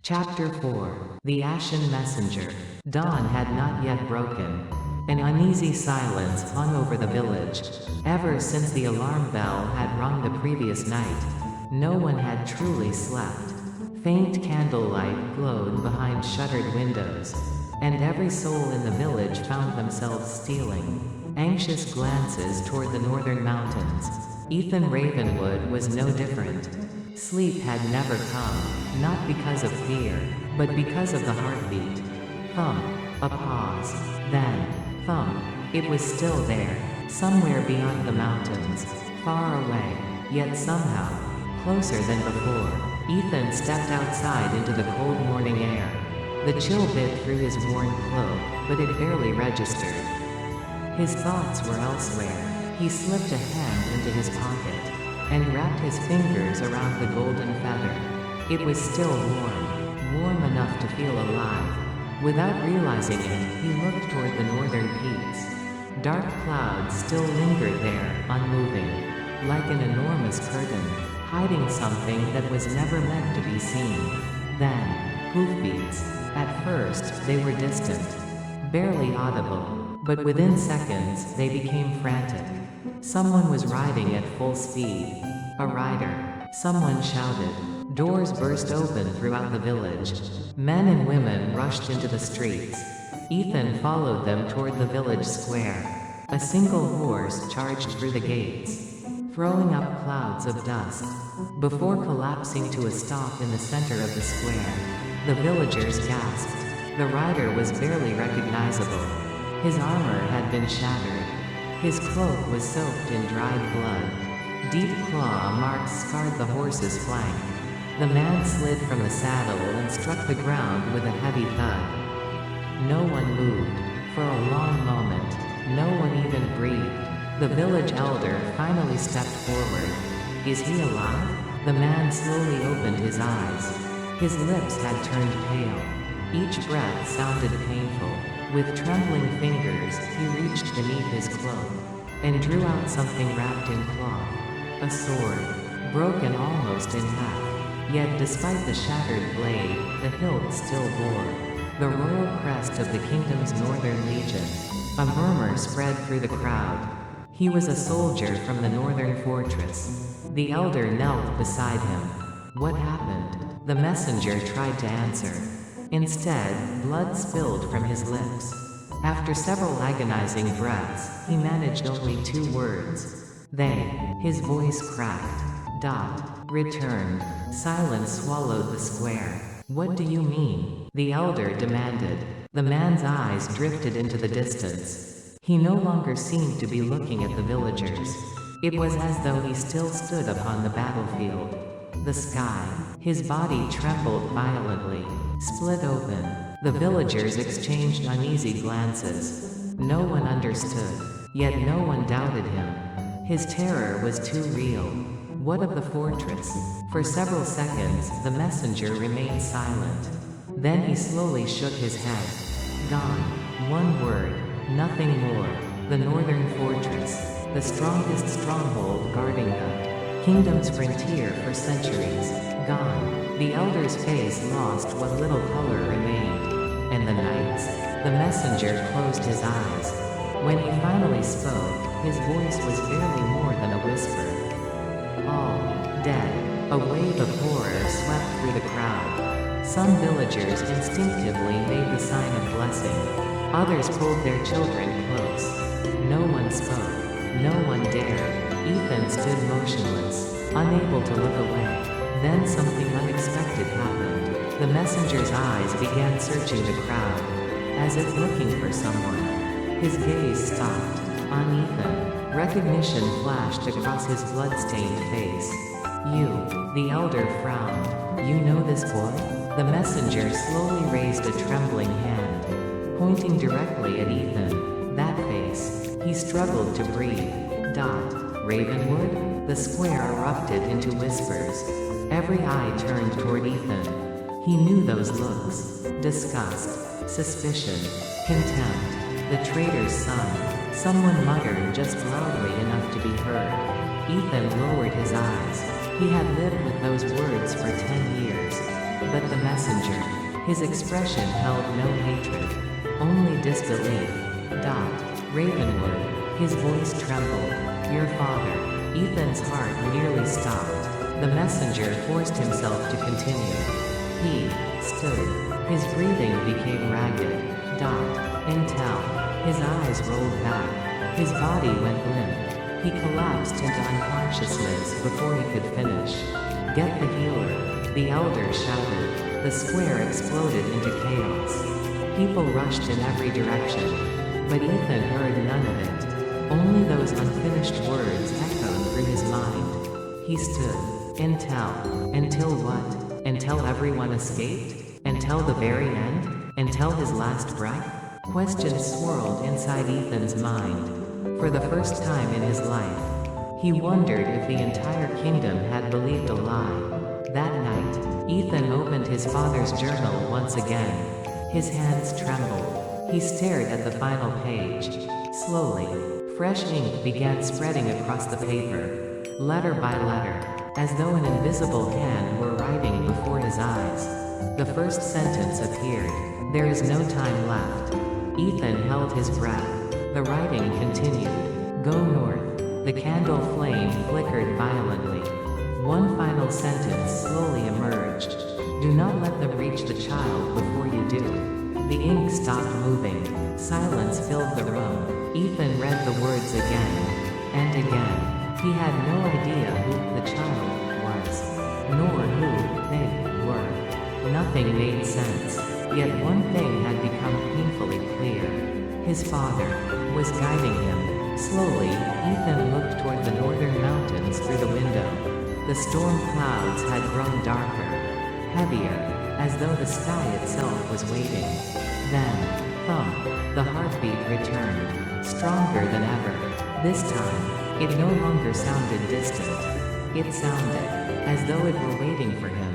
Chapter 4. The Ashen Messenger. Dawn had not yet broken. An uneasy silence hung over the village. Ever since the alarm bell had rung the previous night, no one had truly slept. Faint candlelight glowed behind shuttered windows, and every soul in the village found themselves stealing anxious glances toward the northern mountains. Ethan Ravenwood was no different. Sleep had never come, not because of fear, but because of the heartbeat. Thump. A pause. Then, thump. It was still there, somewhere beyond the mountains, far away, yet somehow closer than before. Ethan stepped outside into the cold morning air. The chill bit through his worn cloak, but it barely registered. His thoughts were elsewhere. He slipped a hand into his pocket and wrapped his fingers around the golden feather. It was still warm enough to feel alive. Without realizing it, he looked toward the northern peaks. Dark clouds still lingered there, unmoving, like an enormous curtain, hiding something that was never meant to be seen. Then, hoofbeats. At first, they were distant, barely audible, but within seconds, they became frantic. Someone was riding at full speed. A rider. Someone shouted. Doors burst open throughout the village. Men and women rushed into the streets. Ethan followed them toward the village square. A single horse charged through the gates, throwing up clouds of dust, before collapsing to a stop in the center of the square. The villagers gasped. The rider was barely recognizable. His armor had been shattered. His cloak was soaked in dried blood. Deep claw marks scarred the horse's flank. The man slid from the saddle and struck the ground with a heavy thud. No one moved. For a long moment, no one even breathed. The village elder finally stepped forward. Is he alive? The man slowly opened his eyes. His lips had turned pale. Each breath sounded painful. With trembling fingers, he reached beneath his cloak and drew out something wrapped in cloth. A sword, broken almost in half. Yet despite the shattered blade, the hilt still bore the royal crest of the kingdom's northern legion. A murmur spread through the crowd. He was a soldier from the northern fortress. The elder knelt beside him. What happened? The messenger tried to answer. Instead, blood spilled from his lips. After several agonizing breaths, he managed only 2 words. They. His voice cracked. Returned. Silence swallowed the square. What do you mean? The elder demanded. The man's eyes drifted into the distance. He no longer seemed to be looking at the villagers. It was as though he still stood upon the battlefield. The sky. His body trembled violently, split open. The villagers exchanged uneasy glances. No one understood, yet no one doubted him. His terror was too real. What of the fortress? For several seconds, the messenger remained silent. Then he slowly shook his head. Gone. One word, nothing more. The northern fortress, the strongest stronghold guarding the kingdom's frontier for centuries. Gone. The elder's face lost what little color remained. And the knights? The messenger closed his eyes. When he finally spoke, his voice was barely more than a whisper. All dead. A wave of horror swept through the crowd. Some villagers instinctively made the sign of blessing. Others pulled their children close. No one spoke. No one dared. Ethan stood motionless, unable to look away. Then something unexpected happened. The messenger's eyes began searching the crowd, as if looking for someone. His gaze stopped. On Ethan. Recognition flashed across his blood-stained face. You. The elder frowned. You know this boy? The messenger slowly raised a trembling hand, pointing directly at Ethan. That face. He struggled to breathe. Ravenwood? The square erupted into whispers. Every eye turned toward Ethan. He knew those looks. Disgust, suspicion, contempt. The traitor's son. Someone muttered just loudly enough to be heard. Ethan lowered his eyes. He had lived with those words for 10 years. But the messenger, his expression held no hatred, only disbelief. Ravenwood, his voice trembled. Your father. Ethan's heart nearly stopped. The messenger forced himself to continue. He stood. His breathing became ragged. Intel. His eyes rolled back. His body went limp. He collapsed into unconsciousness before he could finish. Get the healer, the elder shouted. The square exploded into chaos. People rushed in every direction. But Ethan heard none of it. Only those unfinished words echoed through his mind. He stood. Until what? Until everyone escaped? Until the very end? Until his last breath? Questions swirled inside Ethan's mind. For the first time in his life, he wondered if the entire kingdom had believed a lie. That night, Ethan opened his father's journal once again. His hands trembled. He stared at the final page. Slowly, fresh ink began spreading across the paper, letter by letter, as though an invisible hand were writing before his eyes. The first sentence appeared. There is no time left. Ethan held his breath. The writing continued. Go north. The candle flame flickered violently. One final sentence slowly emerged. Do not let them reach the child before you do. The ink stopped moving. Silence filled the room. Ethan read the words again and again. He had no idea who the child was, nor who they were. Nothing made sense. Yet one thing had become painfully clear. His father was guiding him. Slowly, Ethan looked toward the northern mountains through the window. The storm clouds had grown darker, heavier, as though the sky itself was waiting. Then, thump, the heartbeat returned, stronger than ever. This time, it no longer sounded distant. It sounded as though it were waiting for him.